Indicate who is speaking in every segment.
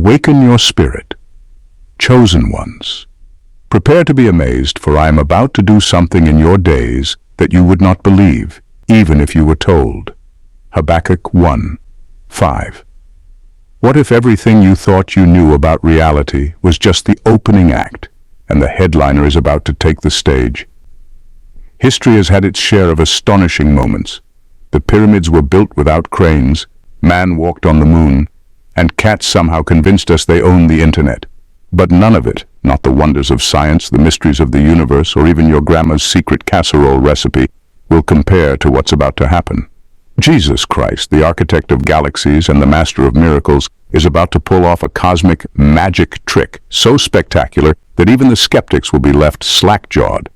Speaker 1: Awaken your spirit. Chosen ones. Prepare to be amazed, for I am about to do something in your days that you would not believe, even if you were told. Habakkuk 1:5. What if everything you thought you knew about reality was just the opening act, and the headliner is about to take the stage? History has had its share of astonishing moments. The pyramids were built without cranes, man walked on the moon, and cats somehow convinced us they own the internet. But none of it, not the wonders of science, the mysteries of the universe, or even your grandma's secret casserole recipe, will compare to what's about to happen. Jesus Christ, the architect of galaxies and the master of miracles, is about to pull off a cosmic magic trick so spectacular that even the skeptics will be left slack-jawed.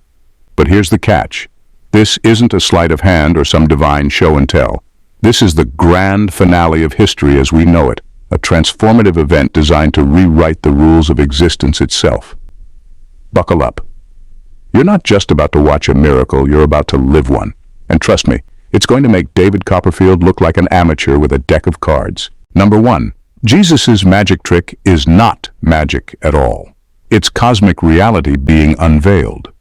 Speaker 1: But here's the catch. This isn't a sleight of hand or some divine show and tell. This is the grand finale of history as we know it, a transformative event designed to rewrite the rules of existence itself. Buckle up. You're not just about to watch a miracle, you're about to live one. And trust me, it's going to make David Copperfield look like an amateur with a deck of cards. Number 1. Jesus' magic trick is not magic at all. It's cosmic reality being unveiled.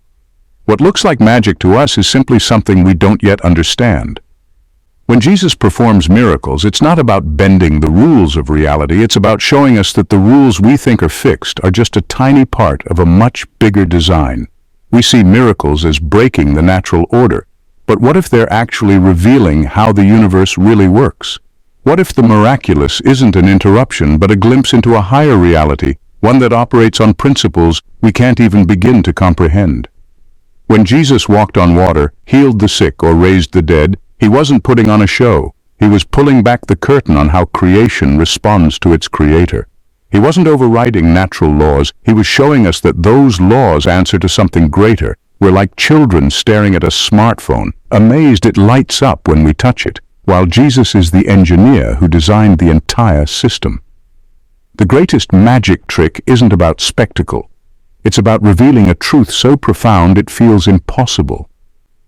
Speaker 1: What looks like magic to us is simply something we don't yet understand. When Jesus performs miracles, it's not about bending the rules of reality, it's about showing us that the rules we think are fixed are just a tiny part of a much bigger design. We see miracles as breaking the natural order, but what if they're actually revealing how the universe really works? What if the miraculous isn't an interruption but a glimpse into a higher reality, one that operates on principles we can't even begin to comprehend? When Jesus walked on water, healed the sick, or raised the dead, he wasn't putting on a show. He was pulling back the curtain on how creation responds to its creator. He wasn't overriding natural laws, he was showing us that those laws answer to something greater. We're like children staring at a smartphone, amazed it lights up when we touch it, while Jesus is the engineer who designed the entire system. The greatest magic trick isn't about spectacle. It's about revealing a truth so profound it feels impossible.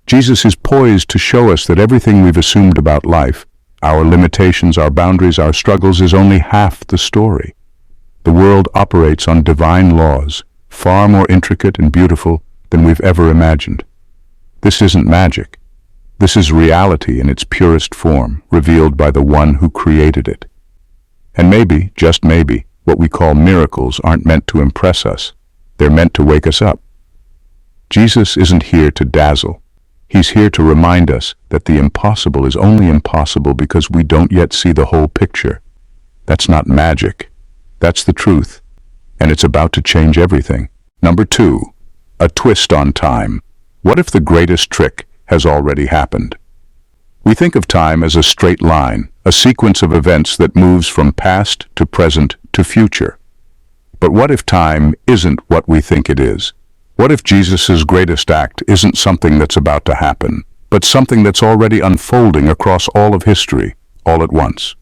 Speaker 1: Jesus is poised to show us that everything we've assumed about life, our limitations, our boundaries, our struggles, is only half the story. The world operates on divine laws, far more intricate and beautiful than we've ever imagined. This isn't magic. This is reality in its purest form, revealed by the one who created it. And maybe, just maybe, what we call miracles aren't meant to impress us. They're meant to wake us up. Jesus isn't here to dazzle. He's here to remind us that the impossible is only impossible because we don't yet see the whole picture. That's not magic. That's the truth. And it's about to change everything. Number 2. A twist on time. What if the greatest trick has already happened? We think of time as a straight line, a sequence of events that moves from past to present to future. But what if time isn't what we think it is? What if Jesus' greatest act isn't something that's about to happen, but something that's already unfolding across all of history, all at once?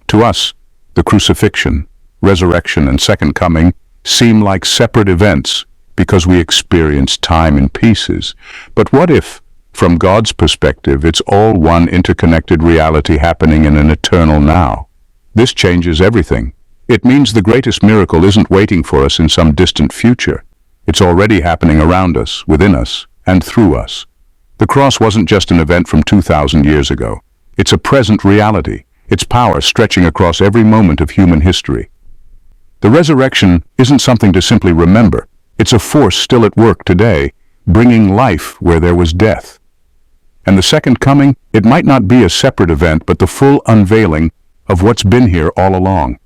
Speaker 1: To us, the crucifixion, resurrection, and second coming seem like separate events because we experience time in pieces. But what if, from God's perspective, it's all one interconnected reality happening in an eternal now? This changes everything. It means the greatest miracle isn't waiting for us in some distant future. It's already happening around us, within us, and through us. The cross wasn't just an event from 2,000 years ago. It's a present reality, its power stretching across every moment of human history. The resurrection isn't something to simply remember. It's a force still at work today, bringing life where there was death. And the second coming, it might not be a separate event, but the full unveiling of what's been here all along.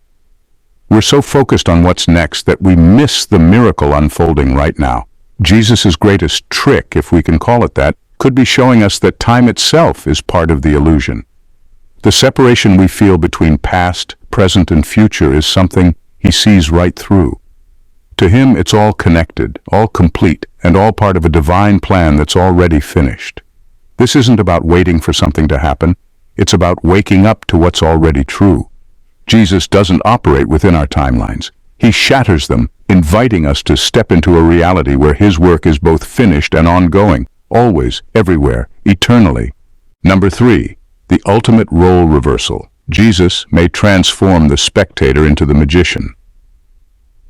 Speaker 1: We're so focused on what's next that we miss the miracle unfolding right now. Jesus' greatest trick, if we can call it that, could be showing us that time itself is part of the illusion. The separation we feel between past, present, and future is something he sees right through. To him, it's all connected, all complete, and all part of a divine plan that's already finished. This isn't about waiting for something to happen. It's about waking up to what's already true. Jesus doesn't operate within our timelines. He shatters them, inviting us to step into a reality where his work is both finished and ongoing, always, everywhere, eternally. Number 3, the ultimate role reversal. Jesus may transform the spectator into the magician.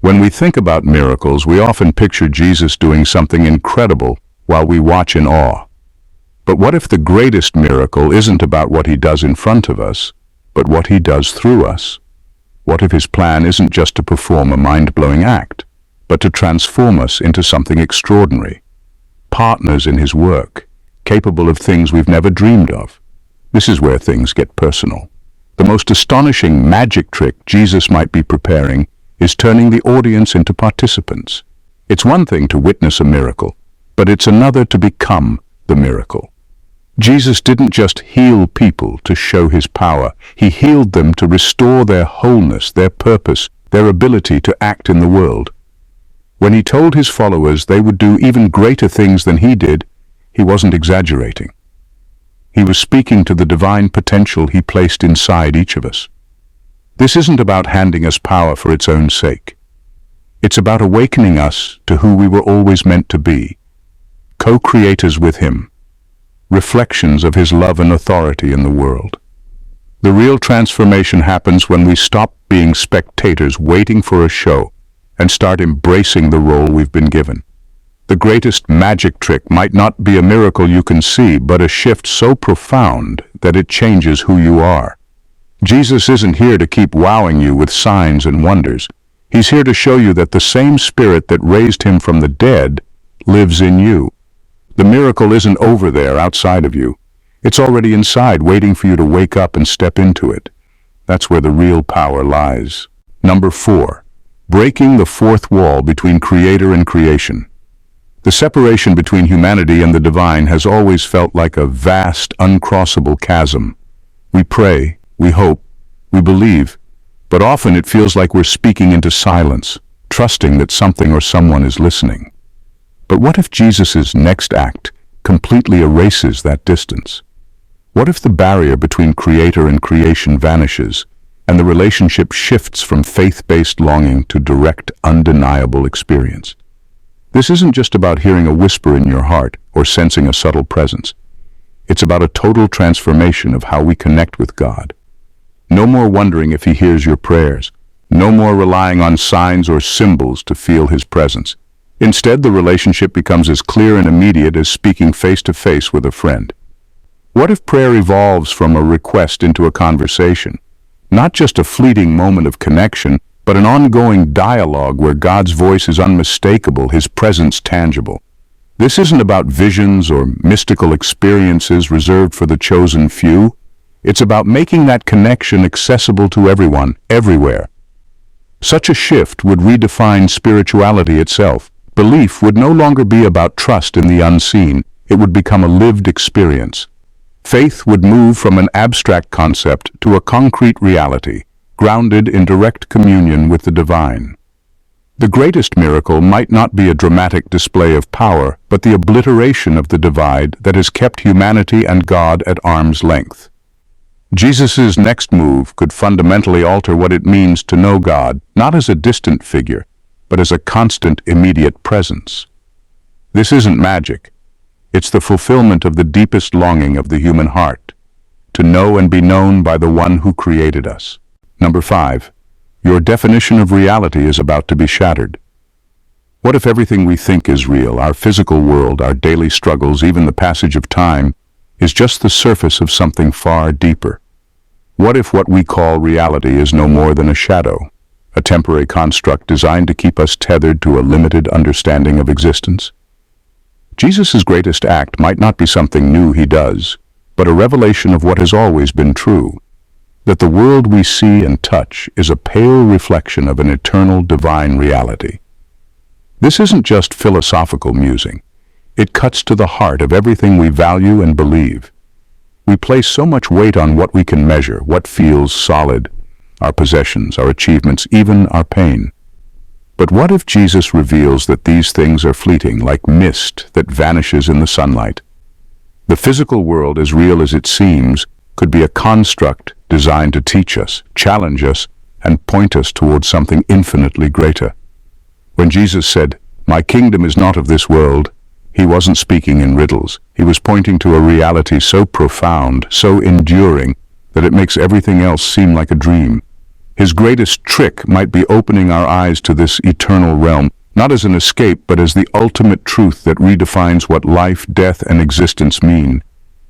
Speaker 1: When we think about miracles, we often picture Jesus doing something incredible while we watch in awe. But what if the greatest miracle isn't about what he does in front of us, but what he does through us? What if his plan isn't just to perform a mind-blowing act, but to transform us into something extraordinary? Partners in his work, capable of things we've never dreamed of. This is where things get personal. The most astonishing magic trick Jesus might be preparing is turning the audience into participants. It's one thing to witness a miracle, but it's another to become the miracle. Jesus didn't just heal people to show his power. He healed them to restore their wholeness, their purpose, their ability to act in the world. When he told his followers they would do even greater things than he did, he wasn't exaggerating. He was speaking to the divine potential he placed inside each of us. This isn't about handing us power for its own sake. It's about awakening us to who we were always meant to be, co-creators with him, reflections of his love and authority in the world. The real transformation happens when we stop being spectators waiting for a show and start embracing the role we've been given. The greatest magic trick might not be a miracle you can see, but a shift so profound that it changes who you are. Jesus isn't here to keep wowing you with signs and wonders. He's here to show you that the same Spirit that raised him from the dead lives in you. The miracle isn't over there outside of you. It's already inside, waiting for you to wake up and step into it. That's where the real power lies. Number 4. Breaking the fourth wall between Creator and creation. The separation between humanity and the divine has always felt like a vast, uncrossable chasm. We pray, we hope, we believe, but often it feels like we're speaking into silence, trusting that something or someone is listening. But what if Jesus' next act completely erases that distance? What if the barrier between Creator and creation vanishes, and the relationship shifts from faith-based longing to direct, undeniable experience? This isn't just about hearing a whisper in your heart or sensing a subtle presence. It's about a total transformation of how we connect with God. No more wondering if he hears your prayers. No more relying on signs or symbols to feel his presence. Instead, the relationship becomes as clear and immediate as speaking face-to-face with a friend. What if prayer evolves from a request into a conversation? Not just a fleeting moment of connection, but an ongoing dialogue where God's voice is unmistakable, his presence tangible. This isn't about visions or mystical experiences reserved for the chosen few. It's about making that connection accessible to everyone, everywhere. Such a shift would redefine spirituality itself. Belief would no longer be about trust in the unseen. It would become a lived experience. Faith would move from an abstract concept to a concrete reality, grounded in direct communion with the divine. The greatest miracle might not be a dramatic display of power, but the obliteration of the divide that has kept humanity and God at arm's length. Jesus' next move could fundamentally alter what it means to know God, not as a distant figure, but as a constant, immediate presence. This isn't magic. It's the fulfillment of the deepest longing of the human heart, to know and be known by the one who created us. Number 5. Your definition of reality is about to be shattered. What if everything we think is real, our physical world, our daily struggles, even the passage of time, is just the surface of something far deeper? What if what we call reality is no more than a shadow, a temporary construct designed to keep us tethered to a limited understanding of existence? Jesus' greatest act might not be something new he does, but a revelation of what has always been true, that the world we see and touch is a pale reflection of an eternal divine reality. This isn't just philosophical musing. It cuts to the heart of everything we value and believe. We place so much weight on what we can measure, what feels solid, our possessions, our achievements, even our pain. But what if Jesus reveals that these things are fleeting, like mist that vanishes in the sunlight? The physical world, as real as it seems, could be a construct designed to teach us, challenge us, and point us towards something infinitely greater. When Jesus said, "My kingdom is not of this world," he wasn't speaking in riddles. He was pointing to a reality so profound, so enduring, that it makes everything else seem like a dream. His greatest trick might be opening our eyes to this eternal realm, not as an escape, but as the ultimate truth that redefines what life, death, and existence mean.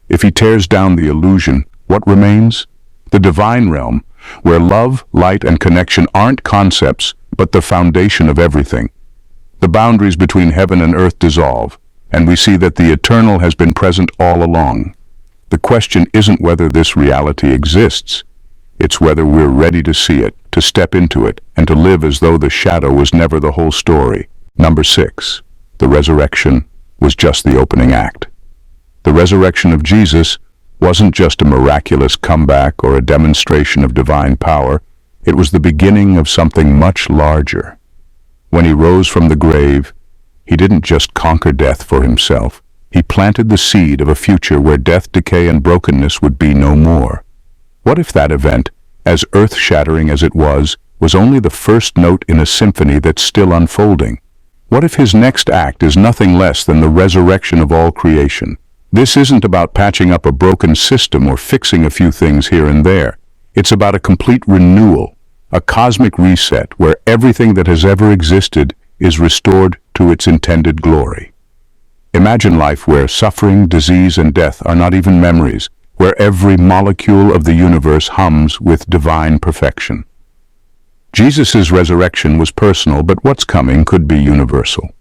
Speaker 1: If he tears down the illusion, what remains? The divine realm, where love, light, and connection aren't concepts, but the foundation of everything. The boundaries between heaven and earth dissolve, and we see that the eternal has been present all along. The question isn't whether this reality exists. It's whether we're ready to see it, to step into it, and to live as though the shadow was never the whole story. Number 6. The resurrection was just the opening act. The resurrection of Jesus wasn't just a miraculous comeback or a demonstration of divine power. It was the beginning of something much larger. When he rose from the grave, he didn't just conquer death for himself. He planted the seed of a future where death, decay, and brokenness would be no more. What if that event, as earth-shattering as it was only the first note in a symphony that's still unfolding? What if his next act is nothing less than the resurrection of all creation? This isn't about patching up a broken system or fixing a few things here and there. It's about a complete renewal, a cosmic reset where everything that has ever existed is restored to its intended glory. Imagine life where suffering, disease, and death are not even memories, where every molecule of the universe hums with divine perfection. Jesus' resurrection was personal, but what's coming could be universal.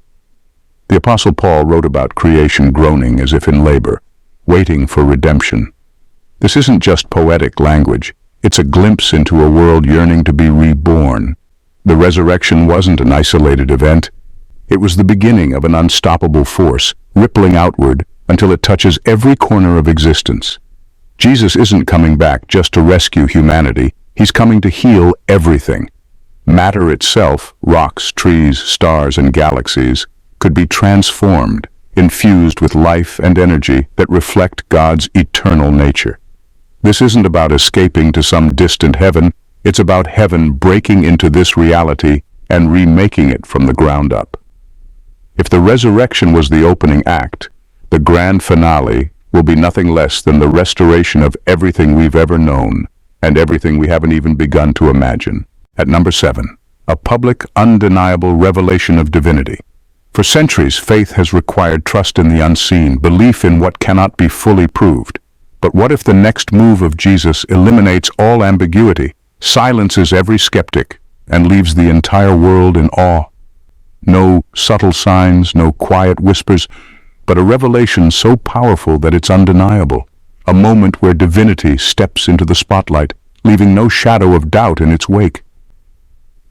Speaker 1: The Apostle Paul wrote about creation groaning as if in labor, waiting for redemption. This isn't just poetic language. It's a glimpse into a world yearning to be reborn. The resurrection wasn't an isolated event. It was the beginning of an unstoppable force, rippling outward until it touches every corner of existence. Jesus isn't coming back just to rescue humanity. He's coming to heal everything. Matter itself, rocks, trees, stars, and galaxies, could be transformed, infused with life and energy that reflect God's eternal nature. This isn't about escaping to some distant heaven. It's about heaven breaking into this reality and remaking it from the ground up. If the resurrection was the opening act, the grand finale will be nothing less than the restoration of everything we've ever known and everything we haven't even begun to imagine. At number 7, a public, undeniable revelation of divinity. For centuries, faith has required trust in the unseen, belief in what cannot be fully proved. But what if the next move of Jesus eliminates all ambiguity, silences every skeptic, and leaves the entire world in awe? No subtle signs, no quiet whispers, but a revelation so powerful that it's undeniable. A moment where divinity steps into the spotlight, leaving no shadow of doubt in its wake.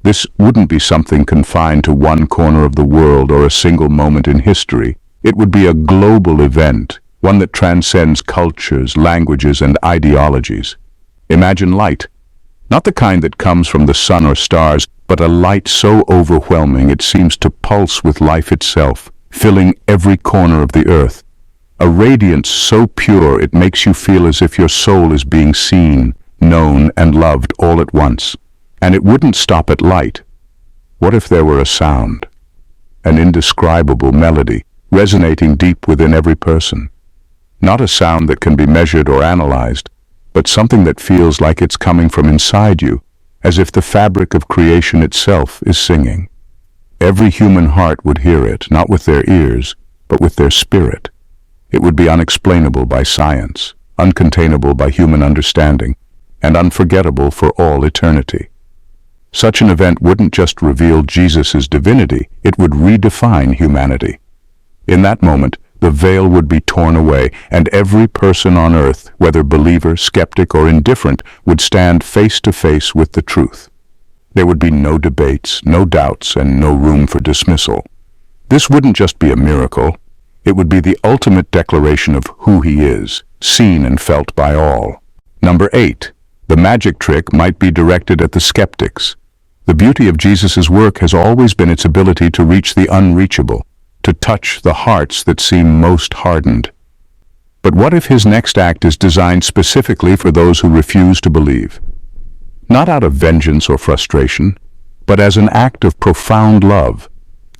Speaker 1: This wouldn't be something confined to one corner of the world or a single moment in history. It would be a global event, one that transcends cultures, languages, and ideologies. Imagine light. Not the kind that comes from the sun or stars, but a light so overwhelming it seems to pulse with life itself, filling every corner of the earth. A radiance so pure it makes you feel as if your soul is being seen, known, and loved all at once. And it wouldn't stop at light. What if there were a sound? An indescribable melody, resonating deep within every person. Not a sound that can be measured or analyzed, but something that feels like it's coming from inside you, as if the fabric of creation itself is singing. Every human heart would hear it, not with their ears, but with their spirit. It would be unexplainable by science, uncontainable by human understanding, and unforgettable for all eternity. Such an event wouldn't just reveal Jesus' divinity, it would redefine humanity. In that moment, the veil would be torn away, and every person on earth, whether believer, skeptic, or indifferent, would stand face to face with the truth. There would be no debates, no doubts, and no room for dismissal. This wouldn't just be a miracle, it would be the ultimate declaration of who he is, seen and felt by all. Number 8. The magic trick might be directed at the skeptics. The beauty of Jesus' work has always been its ability to reach the unreachable, to touch the hearts that seem most hardened. But what if his next act is designed specifically for those who refuse to believe? Not out of vengeance or frustration, but as an act of profound love,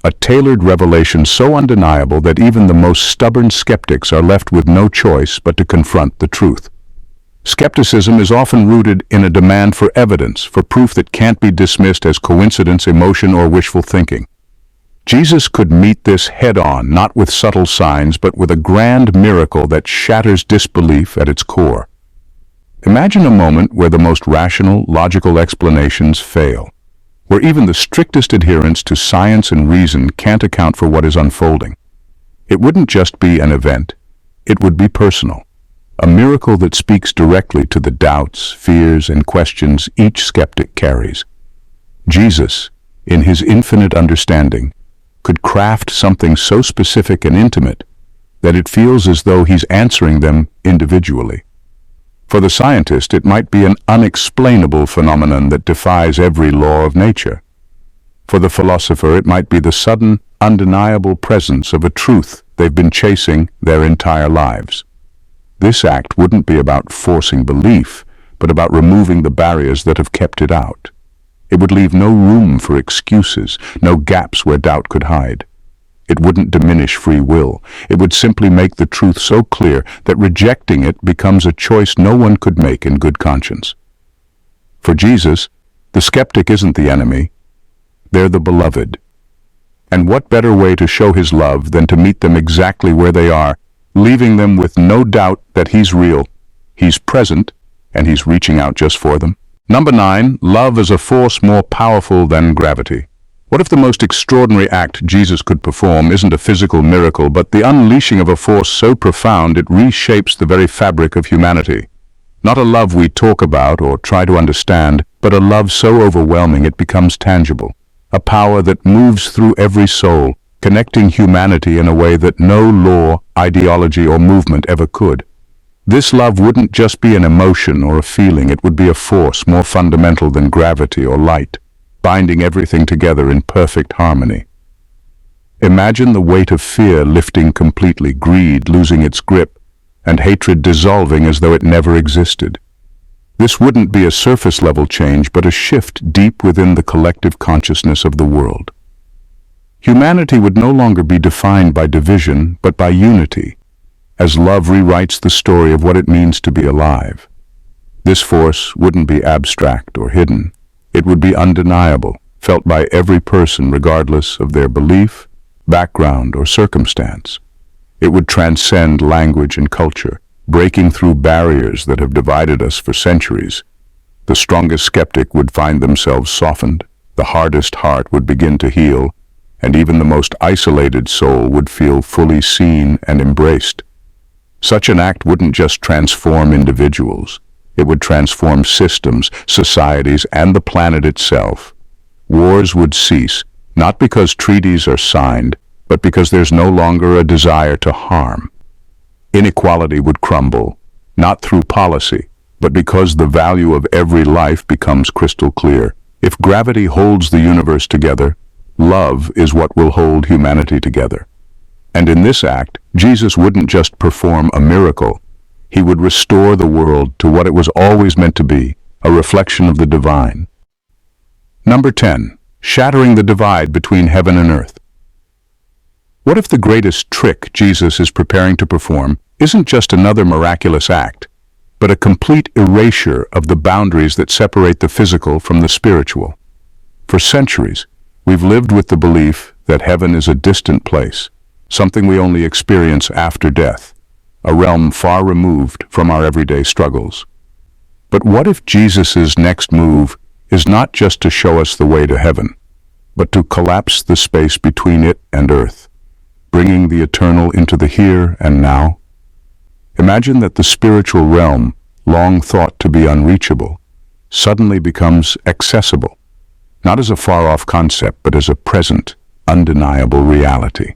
Speaker 1: a tailored revelation so undeniable that even the most stubborn skeptics are left with no choice but to confront the truth. Skepticism is often rooted in a demand for evidence, for proof that can't be dismissed as coincidence, emotion, or wishful thinking. Jesus could meet this head-on, not with subtle signs, but with a grand miracle that shatters disbelief at its core. Imagine a moment where the most rational, logical explanations fail, where even the strictest adherence to science and reason can't account for what is unfolding. It wouldn't just be an event, it would be personal. A miracle that speaks directly to the doubts, fears, and questions each skeptic carries. Jesus, in his infinite understanding, could craft something so specific and intimate that it feels as though he's answering them individually. For the scientist, it might be an unexplainable phenomenon that defies every law of nature. For the philosopher, it might be the sudden, undeniable presence of a truth they've been chasing their entire lives. This act wouldn't be about forcing belief, but about removing the barriers that have kept it out. It would leave no room for excuses, no gaps where doubt could hide. It wouldn't diminish free will. It would simply make the truth so clear that rejecting it becomes a choice no one could make in good conscience. For Jesus, the skeptic isn't the enemy, they're the beloved. And what better way to show his love than to meet them exactly where they are, leaving them with no doubt that he's real, he's present, and he's reaching out just for them. Number 9, love is a force more powerful than gravity. What if the most extraordinary act Jesus could perform isn't a physical miracle, but the unleashing of a force so profound it reshapes the very fabric of humanity? Not a love we talk about or try to understand, but a love so overwhelming it becomes tangible. A power that moves through every soul, connecting humanity in a way that no law, ideology, or movement ever could. This love wouldn't just be an emotion or a feeling, it would be a force more fundamental than gravity or light, binding everything together in perfect harmony. Imagine the weight of fear lifting completely, greed losing its grip, and hatred dissolving as though it never existed. This wouldn't be a surface-level change, but a shift deep within the collective consciousness of the world. Humanity would no longer be defined by division, but by unity, as love rewrites the story of what it means to be alive. This force wouldn't be abstract or hidden. It would be undeniable, felt by every person regardless of their belief, background, or circumstance. It would transcend language and culture, breaking through barriers that have divided us for centuries. The strongest skeptic would find themselves softened, the hardest heart would begin to heal, and even the most isolated soul would feel fully seen and embraced. Such an act wouldn't just transform individuals. It would transform systems, societies, and the planet itself. Wars would cease, not because treaties are signed, but because there's no longer a desire to harm. Inequality would crumble, not through policy, but because the value of every life becomes crystal clear. If gravity holds the universe together, love is what will hold humanity together. And in this act, Jesus wouldn't just perform a miracle. He would restore the world to what it was always meant to be, a reflection of the divine. Number 10, shattering the divide between heaven and earth. What if the greatest trick Jesus is preparing to perform isn't just another miraculous act, but a complete erasure of the boundaries that separate the physical from the spiritual? For centuries, we've lived with the belief that heaven is a distant place, something we only experience after death, a realm far removed from our everyday struggles. But what if Jesus' next move is not just to show us the way to heaven, but to collapse the space between it and earth, bringing the eternal into the here and now? Imagine that the spiritual realm, long thought to be unreachable, suddenly becomes accessible, not as a far-off concept, but as a present, undeniable reality.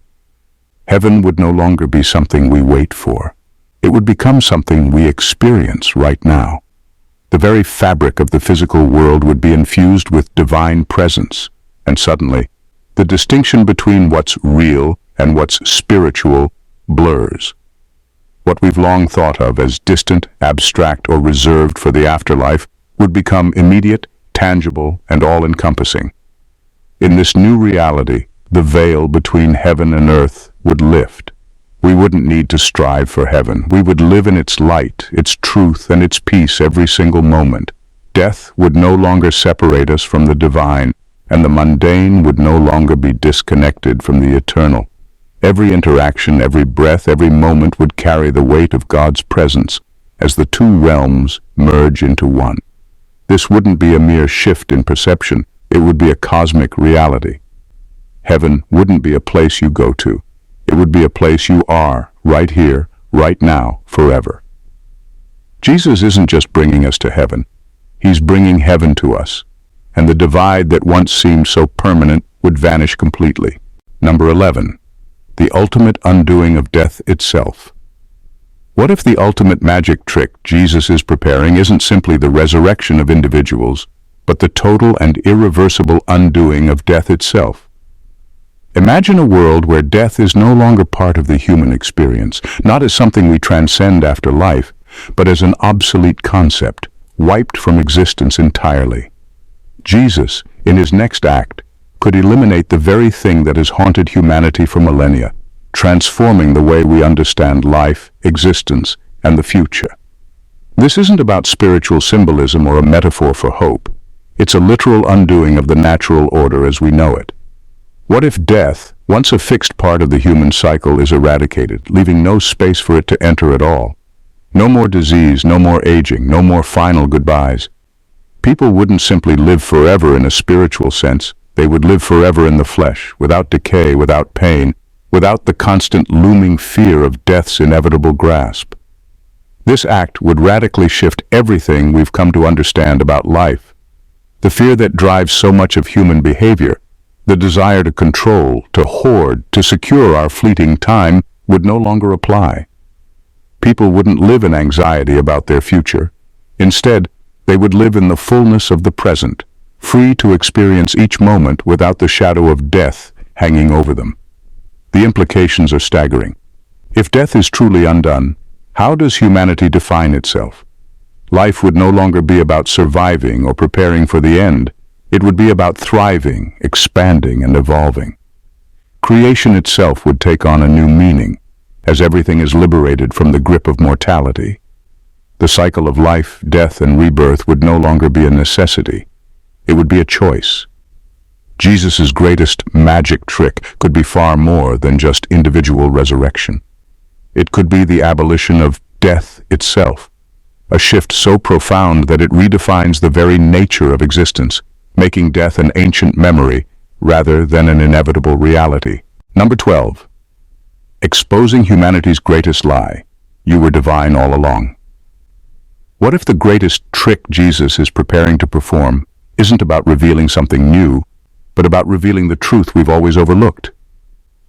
Speaker 1: Heaven would no longer be something we wait for. It would become something we experience right now. The very fabric of the physical world would be infused with divine presence, and suddenly, the distinction between what's real and what's spiritual blurs. What we've long thought of as distant, abstract, or reserved for the afterlife would become immediate, tangible, and all-encompassing. In this new reality, the veil between heaven and earth would lift. We wouldn't need to strive for heaven. We would live in its light, its truth, and its peace every single moment. Death would no longer separate us from the divine, and the mundane would no longer be disconnected from the eternal. Every interaction, every breath, every moment would carry the weight of God's presence as the two realms merge into one. This wouldn't be a mere shift in perception. It would be a cosmic reality. Heaven wouldn't be a place you go to. It would be a place you are, right here, right now, forever. Jesus isn't just bringing us to heaven. He's bringing heaven to us, and the divide that once seemed so permanent would vanish completely. Number 11. The ultimate undoing of death itself. What if the ultimate magic trick Jesus is preparing isn't simply the resurrection of individuals, but the total and irreversible undoing of death itself? Imagine a world where death is no longer part of the human experience, not as something we transcend after life, but as an obsolete concept, wiped from existence entirely. Jesus, in his next act, could eliminate the very thing that has haunted humanity for millennia, transforming the way we understand life, existence, and the future. This isn't about spiritual symbolism or a metaphor for hope. It's a literal undoing of the natural order as we know it. What if death, once a fixed part of the human cycle, is eradicated, leaving no space for it to enter at all? No more disease, no more aging, no more final goodbyes. People wouldn't simply live forever in a spiritual sense. They would live forever in the flesh, without decay, without pain, without the constant looming fear of death's inevitable grasp. This act would radically shift everything we've come to understand about life. The fear that drives so much of human behavior, the desire to control, to hoard, to secure our fleeting time, would no longer apply. People wouldn't live in anxiety about their future. Instead, they would live in the fullness of the present, free to experience each moment without the shadow of death hanging over them. The implications are staggering. If death is truly undone, how does humanity define itself? Life would no longer be about surviving or preparing for the end. It would be about thriving, expanding, and evolving. Creation itself would take on a new meaning, as everything is liberated from the grip of mortality. The cycle of life, death, and rebirth would no longer be a necessity. It would be a choice. Jesus' greatest magic trick could be far more than just individual resurrection. It could be the abolition of death itself, a shift so profound that it redefines the very nature of existence, making death an ancient memory rather than an inevitable reality. Number 12. Exposing humanity's greatest lie. You were divine all along. What if the greatest trick Jesus is preparing to perform isn't about revealing something new, but about revealing the truth we've always overlooked?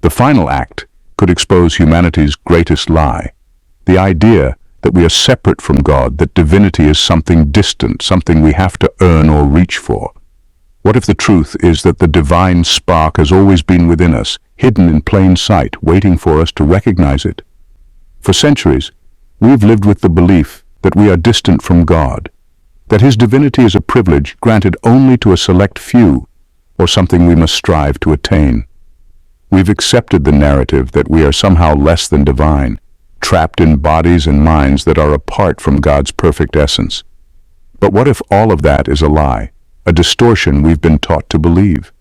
Speaker 1: The final act could expose humanity's greatest lie, the idea that we are separate from God, that divinity is something distant, something we have to earn or reach for. What if the truth is that the divine spark has always been within us, hidden in plain sight, waiting for us to recognize it? For centuries, we've lived with the belief that we are distant from God, that his divinity is a privilege granted only to a select few, or something we must strive to attain. We've accepted the narrative that we are somehow less than divine, trapped in bodies and minds that are apart from God's perfect essence. But what if all of that is a lie, a distortion we've been taught to believe?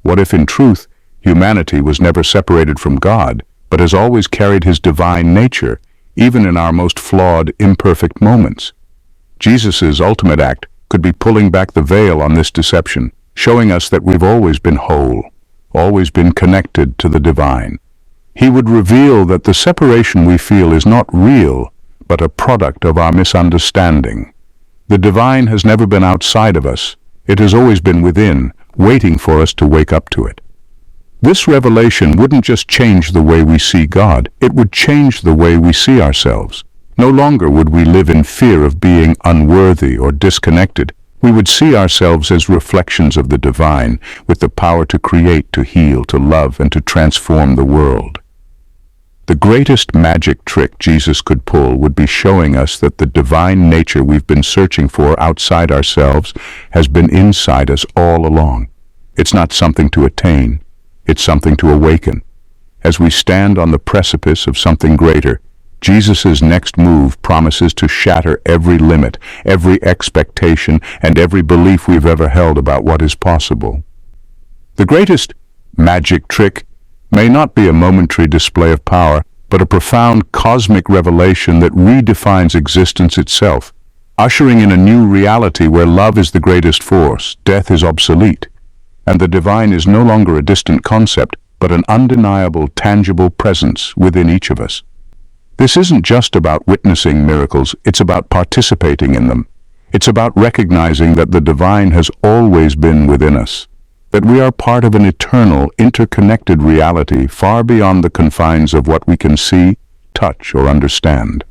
Speaker 1: What if, in truth, humanity was never separated from God, but has always carried his divine nature, even in our most flawed, imperfect moments? Jesus' ultimate act could be pulling back the veil on this deception, showing us that we've always been whole, always been connected to the divine. He would reveal that the separation we feel is not real, but a product of our misunderstanding. The divine has never been outside of us. It has always been within, waiting for us to wake up to it. This revelation wouldn't just change the way we see God, it would change the way we see ourselves. No longer would we live in fear of being unworthy or disconnected. We would see ourselves as reflections of the divine, with the power to create, to heal, to love, and to transform the world. The greatest magic trick Jesus could pull would be showing us that the divine nature we've been searching for outside ourselves has been inside us all along. It's not something to attain, it's something to awaken. As we stand on the precipice of something greater, Jesus' next move promises to shatter every limit, every expectation, and every belief we've ever held about what is possible. The greatest magic trick may not be a momentary display of power, but a profound cosmic revelation that redefines existence itself, ushering in a new reality where love is the greatest force, death is obsolete, and the divine is no longer a distant concept, but an undeniable, tangible presence within each of us. This isn't just about witnessing miracles, it's about participating in them. It's about recognizing that the divine has always been within us, that we are part of an eternal, interconnected reality far beyond the confines of what we can see, touch, or understand.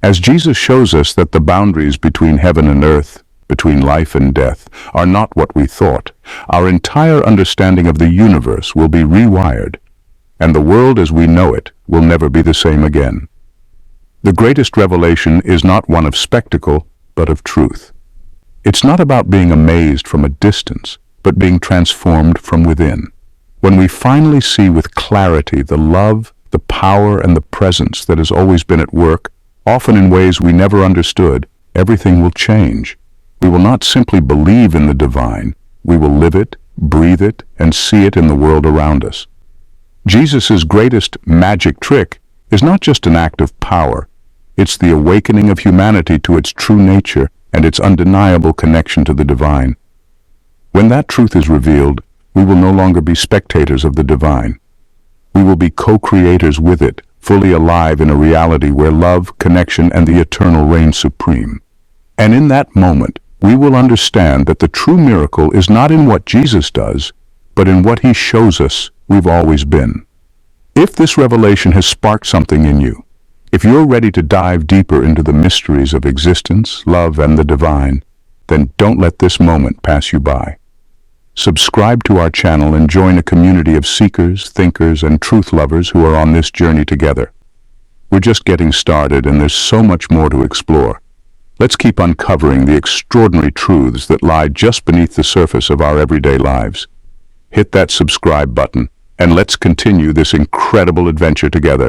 Speaker 1: As Jesus shows us that the boundaries between heaven and earth, between life and death, are not what we thought, our entire understanding of the universe will be rewired, and the world as we know it will never be the same again. The greatest revelation is not one of spectacle, but of truth. It's not about being amazed from a distance, but being transformed from within. When we finally see with clarity the love, the power, and the presence that has always been at work, often in ways we never understood, everything will change. We will not simply believe in the divine, we will live it, breathe it, and see it in the world around us. Jesus' greatest magic trick is not just an act of power, it's the awakening of humanity to its true nature and its undeniable connection to the divine. When that truth is revealed, we will no longer be spectators of the divine. We will be co-creators with it, fully alive in a reality where love, connection, and the eternal reign supreme. And in that moment, we will understand that the true miracle is not in what Jesus does, but in what he shows us we've always been. If this revelation has sparked something in you, if you're ready to dive deeper into the mysteries of existence, love, and the divine, then don't let this moment pass you by. Subscribe to our channel and join a community of seekers, thinkers, and truth lovers who are on this journey together. We're just getting started and there's so much more to explore. Let's keep uncovering the extraordinary truths that lie just beneath the surface of our everyday lives. Hit that subscribe button and let's continue this incredible adventure together.